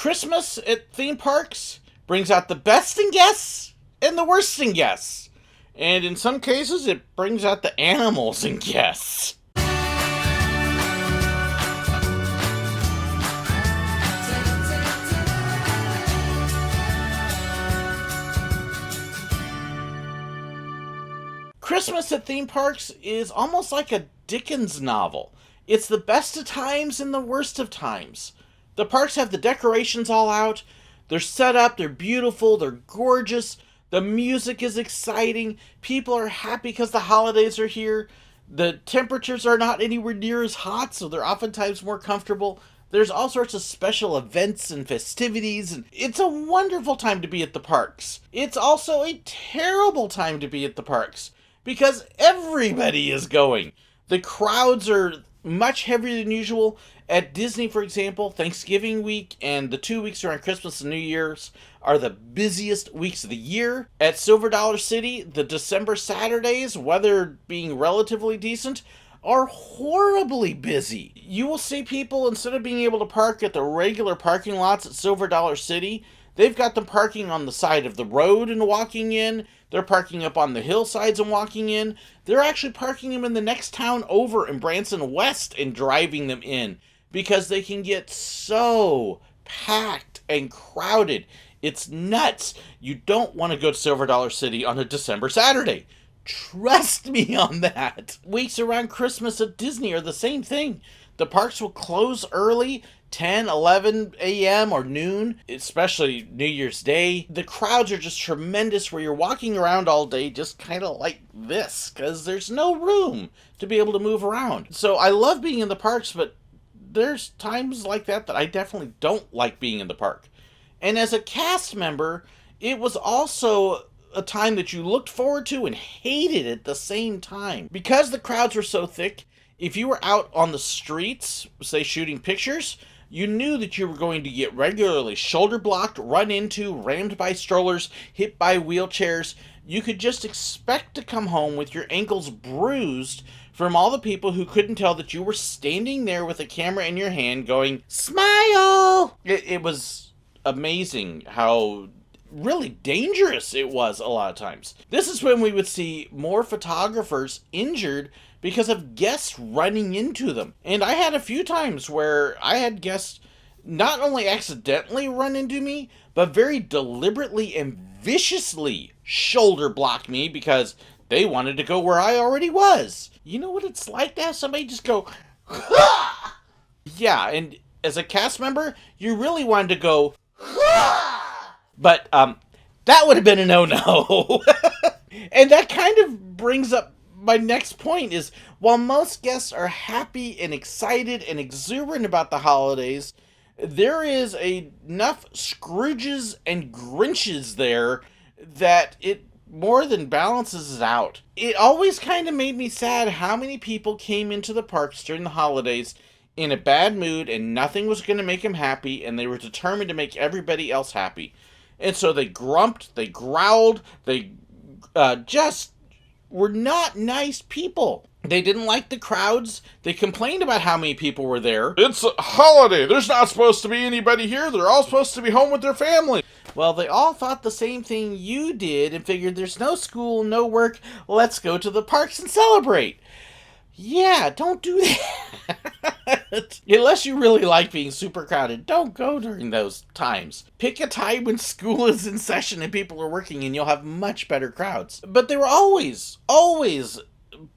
Christmas at theme parks brings out the best in guests and the worst in guests. And in some cases, it brings out the animals in guests. Christmas at theme parks is almost like a Dickens novel. It's the best of times and the worst of times. The parks have the decorations all out. They're set up, they're beautiful, they're gorgeous. The music is exciting. People are happy because the holidays are here. The temperatures are not anywhere near as hot, so they're oftentimes more comfortable. There's all sorts of special events and festivities, and it's a wonderful time to be at the parks. It's also a terrible time to be at the parks because everybody is going. The crowds are much heavier than usual. At Disney, for example, Thanksgiving week and the 2 weeks around Christmas and New Year's are the busiest weeks of the year. At Silver Dollar City, the December Saturdays, weather being relatively decent, are horribly busy. You will see people, instead of being able to park at the regular parking lots at Silver Dollar City, they've got them parking on the side of the road and walking in. They're parking up on the hillsides and walking in. They're actually parking them in the next town over in Branson West and driving them in because they can get so packed and crowded. It's nuts. You don't want to go to Silver Dollar City on a December Saturday. Trust me on that. Weeks around Christmas at Disney are the same thing. The parks will close early, 10, 11 a.m. or noon, especially New Year's Day. The crowds are just tremendous where you're walking around all day just kind of like this because there's no room to be able to move around. So I love being in the parks, but there's times like that I definitely don't like being in the park. And as a cast member, it was also a time that you looked forward to and hated at the same time. Because the crowds were so thick, if you were out on the streets, say shooting pictures, you knew that you were going to get regularly shoulder blocked, run into, rammed by strollers, hit by wheelchairs. You could just expect to come home with your ankles bruised from all the people who couldn't tell that you were standing there with a camera in your hand going, "Smile!" It was amazing how really dangerous it was a lot of times. This is when we would see more photographers injured because of guests running into them. And I had a few times where I had guests not only accidentally run into me, but very deliberately and viciously shoulder block me because they wanted to go where I already was. You know what it's like to have somebody just go, "Hah!" Yeah, and as a cast member, you really wanted to go, "Hah!" But that would have been a no-no. And that kind of brings up my next point is, while most guests are happy and excited and exuberant about the holidays, there is enough Scrooges and Grinches there that it more than balances it out. It always kind of made me sad how many people came into the parks during the holidays in a bad mood and nothing was going to make them happy, and they were determined to make everybody else happy. And so they grumped, they growled, they just were not nice people. They didn't like the crowds. They complained about how many people were there. "It's a holiday. There's not supposed to be anybody here. They're all supposed to be home with their family." Well, they all thought the same thing you did and figured there's no school, no work. Let's go to the parks and celebrate. Yeah, don't do that. Unless you really like being super crowded, don't go during those times. Pick a time when school is in session and people are working and you'll have much better crowds. But there were always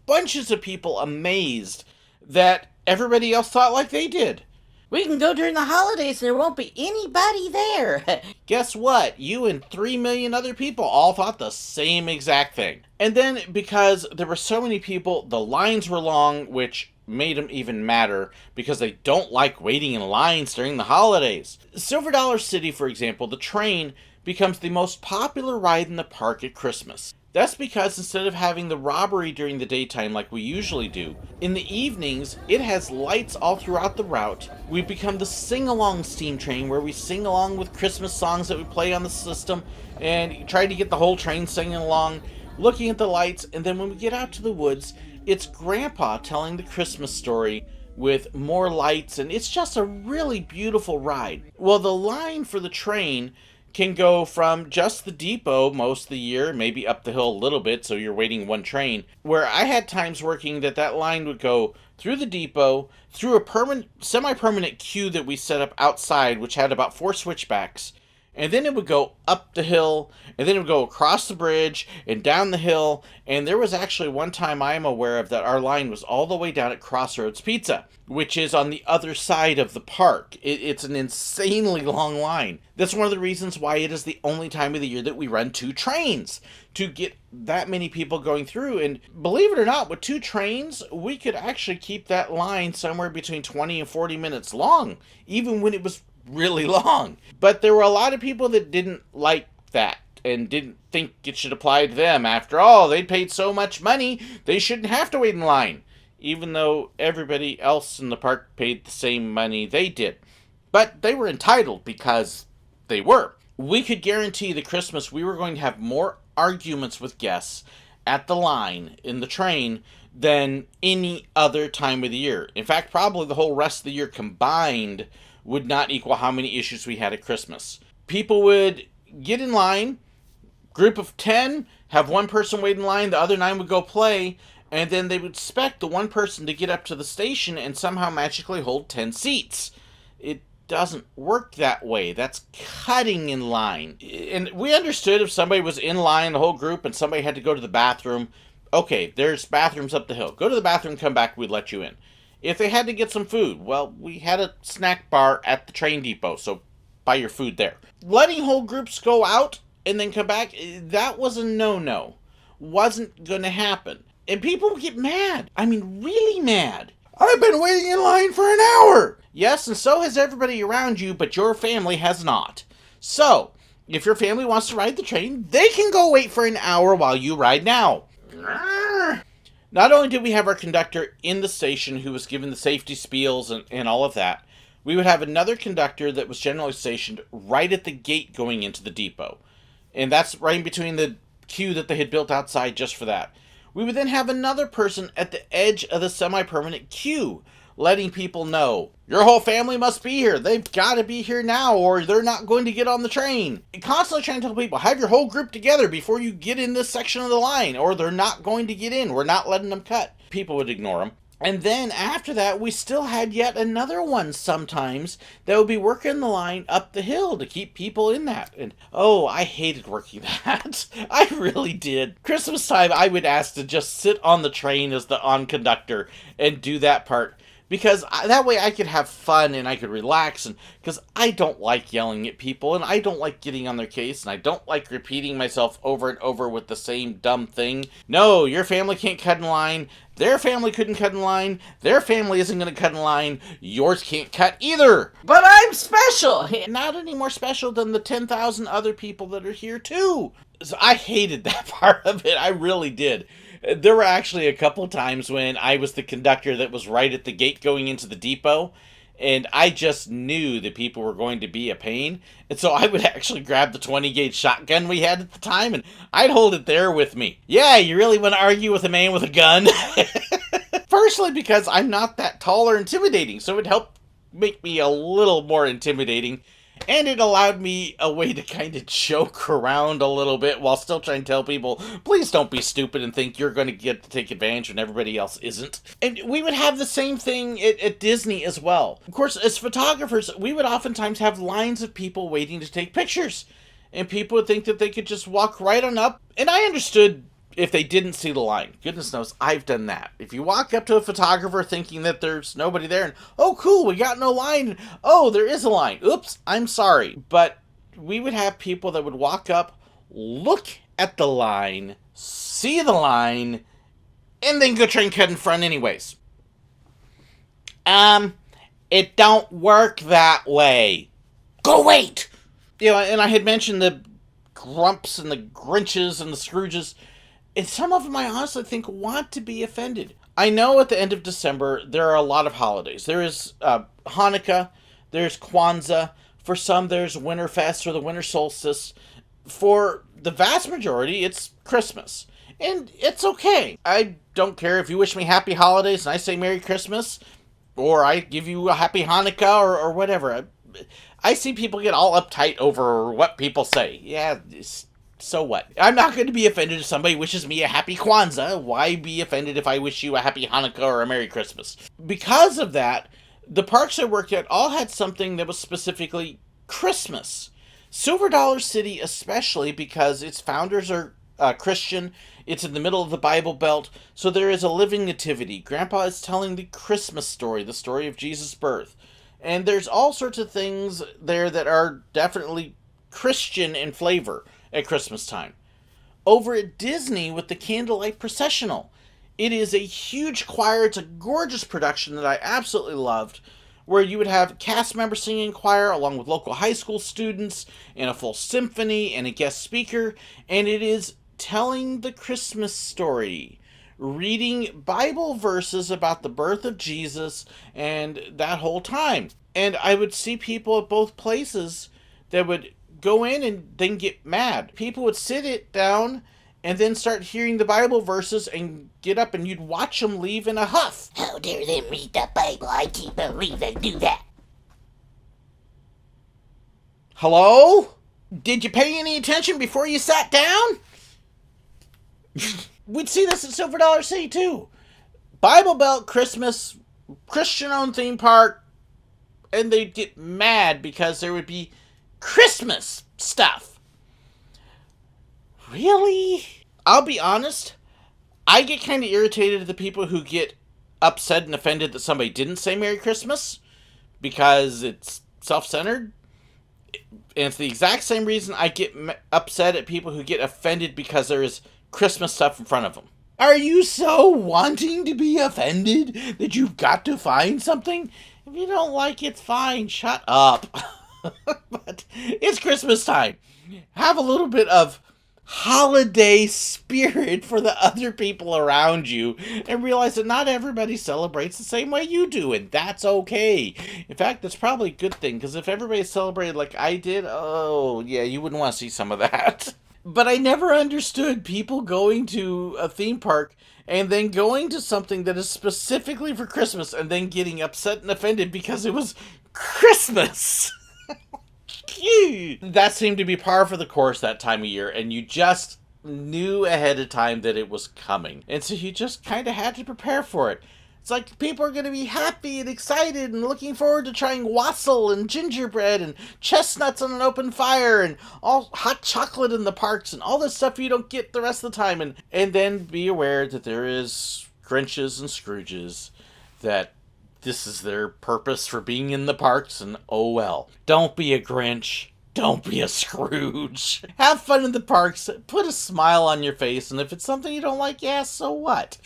bunches of people amazed that everybody else thought like they did. "We can go during the holidays and there won't be anybody there." Guess what? You and 3 million other people all thought the same exact thing. And then because there were so many people, the lines were long, which made them even madder because they don't like waiting in lines during the holidays. Silver Dollar City, for example, the train becomes the most popular ride in the park at Christmas. That's because instead of having the robbery during the daytime like we usually do, in the evenings, it has lights all throughout the route. We've become the sing-along steam train where we sing along with Christmas songs that we play on the system and try to get the whole train singing along, looking at the lights, and then when we get out to the woods, it's Grandpa telling the Christmas story with more lights, and it's just a really beautiful ride. Well, the line for the train can go from just the depot most of the year, maybe up the hill a little bit, so you're waiting one train, where I had times working that line would go through the depot, through a semi-permanent queue that we set up outside, which had about 4 switchbacks, and then it would go up the hill, and then it would go across the bridge and down the hill. And there was actually one time I am aware of that our line was all the way down at Crossroads Pizza, which is on the other side of the park. It's an insanely long line. That's one of the reasons why it is the only time of the year that we run 2 trains, to get that many people going through. And believe it or not, with 2 trains, we could actually keep that line somewhere between 20 and 40 minutes long, even when it was really long. But there were a lot of people that didn't like that and didn't think it should apply to them. After all, they'd paid so much money, they shouldn't have to wait in line, even though everybody else in the park paid the same money they did. But they were entitled because they were. We could guarantee that Christmas we were going to have more arguments with guests at the line in the train than any other time of the year. In fact, probably the whole rest of the year combined would not equal how many issues we had at Christmas. People would get in line, group of 10, have one person wait in line, the other 9 would go play, and then they would expect the one person to get up to the station and somehow magically hold 10 seats. It doesn't work that way. That's cutting in line. And we understood if somebody was in line, the whole group, and somebody had to go to the bathroom, okay, there's bathrooms up the hill. Go to the bathroom, come back, we'd let you in. If they had to get some food, well, we had a snack bar at the train depot, so buy your food there. Letting whole groups go out and then come back, that was a no-no. Wasn't going to happen. And people would get mad. I mean, really mad. I've been waiting in line for an hour! Yes, and so has everybody around you, but your family has not. So, if your family wants to ride the train, they can go wait for an hour while you ride now. Not only did we have our conductor in the station who was given the safety spiels and all of that, we would have another conductor that was generally stationed right at the gate going into the depot. And that's right in between the queue that they had built outside just for that. We would then have another person at the edge of the semi-permanent queue, letting people know, your whole family must be here. They've got to be here now or they're not going to get on the train. And constantly trying to tell people, have your whole group together before you get in this section of the line or they're not going to get in. We're not letting them cut. People would ignore them. And then after that, we still had yet another one sometimes that would be working the line up the hill to keep people in that. And oh, I hated working that. I really did. Christmas time, I would ask to just sit on the train as the conductor and do that part. Because that way I could have fun and I could relax, and because I don't like yelling at people and I don't like getting on their case and I don't like repeating myself over and over with the same dumb thing. No, your family can't cut in line. Their family couldn't cut in line. Their family isn't going to cut in line. Yours can't cut either. But I'm special. Not any more special than the 10,000 other people that are here too. So I hated that part of it. I really did. There were actually a couple times when I was the conductor that was right at the gate going into the depot, and I just knew that people were going to be a pain, and so I would actually grab the 20-gauge shotgun we had at the time, and I'd hold it there with me. Yeah, you really want to argue with a man with a gun? Firstly, because I'm not that tall or intimidating, so it helped make me a little more intimidating. And it allowed me a way to kind of joke around a little bit while still trying to tell people, please don't be stupid and think you're going to get to take advantage when everybody else isn't. And we would have the same thing at Disney as well. Of course, as photographers, we would oftentimes have lines of people waiting to take pictures. And people would think that they could just walk right on up. And I understood if they didn't see the line. Goodness knows, I've done that. If you walk up to a photographer thinking that there's nobody there, and, oh, cool, we got no line. Oh, there is a line. Oops, I'm sorry. But we would have people that would walk up, look at the line, see the line, and then go try and cut in front anyways. It don't work that way. Go wait! You know, and I had mentioned the Grumps and the Grinches and the Scrooges. And some of them, I honestly think, want to be offended. I know at the end of December, there are a lot of holidays. There is Hanukkah, there's Kwanzaa. For some, there's Winterfest or the Winter Solstice. For the vast majority, it's Christmas. And it's okay. I don't care if you wish me happy holidays and I say Merry Christmas. or I give you a happy Hanukkah or whatever. I see people get all uptight over what people say. Yeah, so what? I'm not going to be offended if somebody wishes me a happy Kwanzaa. Why be offended if I wish you a happy Hanukkah or a Merry Christmas? Because of that, the parks I worked at all had something that was specifically Christmas. Silver Dollar City especially, because its founders are Christian. It's in the middle of the Bible Belt, so there is a living nativity. Grandpa is telling the Christmas story, the story of Jesus' birth. And there's all sorts of things there that are definitely Christian in flavor at Christmas time. Over at Disney with the Candlelight Processional, it is a huge choir. It's a gorgeous production that I absolutely loved, where you would have cast members singing choir along with local high school students and a full symphony and a guest speaker, and it is telling the Christmas story, reading Bible verses about the birth of Jesus and that whole time. And I would see people at both places that would go in and then get mad. People would sit it down and then start hearing the Bible verses and get up, and you'd watch them leave in a huff. How dare them read the Bible? I can't believe they do that. Hello? Did you pay any attention before you sat down? We'd see this at Silver Dollar City too. Bible Belt Christmas, Christian-owned theme park, and they'd get mad because there would be Christmas stuff. Really? I'll be honest, I get kind of irritated at the people who get upset and offended that somebody didn't say Merry Christmas because it's self-centered. And it's the exact same reason I get upset at people who get offended because there is Christmas stuff in front of them. Are you so wanting to be offended that you've got to find something? If you don't like it, fine, shut up. But it's Christmas time. Have a little bit of holiday spirit for the other people around you and realize that not everybody celebrates the same way you do, and that's okay. In fact, that's probably a good thing, because if everybody celebrated like I did, oh yeah, you wouldn't want to see some of that. But I never understood people going to a theme park and then going to something that is specifically for Christmas and then getting upset and offended because it was Christmas. That seemed to be par for the course that time of year, and you just knew ahead of time that it was coming. And so you just kind of had to prepare for it. It's like people are going to be happy and excited and looking forward to trying wassail and gingerbread and chestnuts on an open fire and all hot chocolate in the parks and all this stuff you don't get the rest of the time. And then be aware that there is Grinches and Scrooges, that this is their purpose for being in the parks, and oh well. Don't be a Grinch. Don't be a Scrooge. Have fun in the parks. Put a smile on your face, and if it's something you don't like, yeah, so what?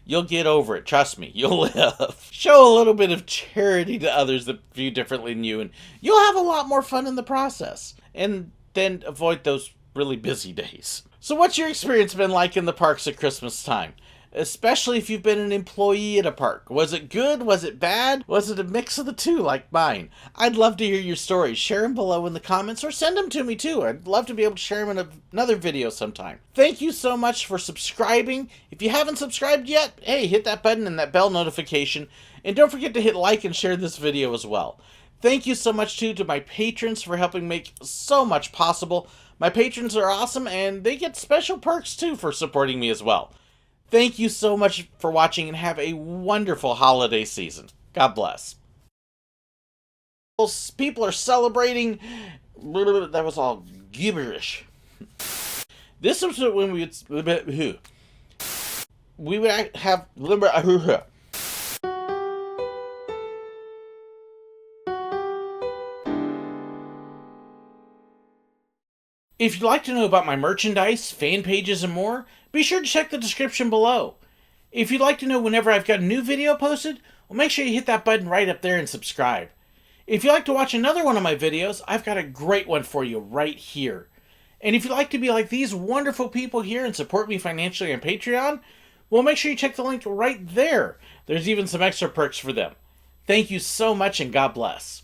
You'll get over it. Trust me, you'll live. Show a little bit of charity to others that view differently than you, and you'll have a lot more fun in the process. And then avoid those really busy days. So what's your experience been like in the parks at Christmas time? Especially if you've been an employee at a park. Was it good? Was it bad? Was it a mix of the two like mine? I'd love to hear your stories. Share them below in the comments or send them to me too. I'd love to be able to share them in another video sometime. Thank you so much for subscribing. If you haven't subscribed yet, hey, hit that button and that bell notification. And don't forget to hit like and share this video as well. Thank you so much too to my patrons for helping make so much possible. My patrons are awesome, and they get special perks too for supporting me as well. Thank you so much for watching, and have a wonderful holiday season. God bless. People are celebrating. That was all gibberish. This was when we would have. If you'd like to know about my merchandise, fan pages, and more, be sure to check the description below. If you'd like to know whenever I've got a new video posted, well, make sure you hit that button right up there and subscribe. If you'd like to watch another one of my videos, I've got a great one for you right here. And if you'd like to be like these wonderful people here and support me financially on Patreon, well, make sure you check the link right there. There's even some extra perks for them. Thank you so much, and God bless.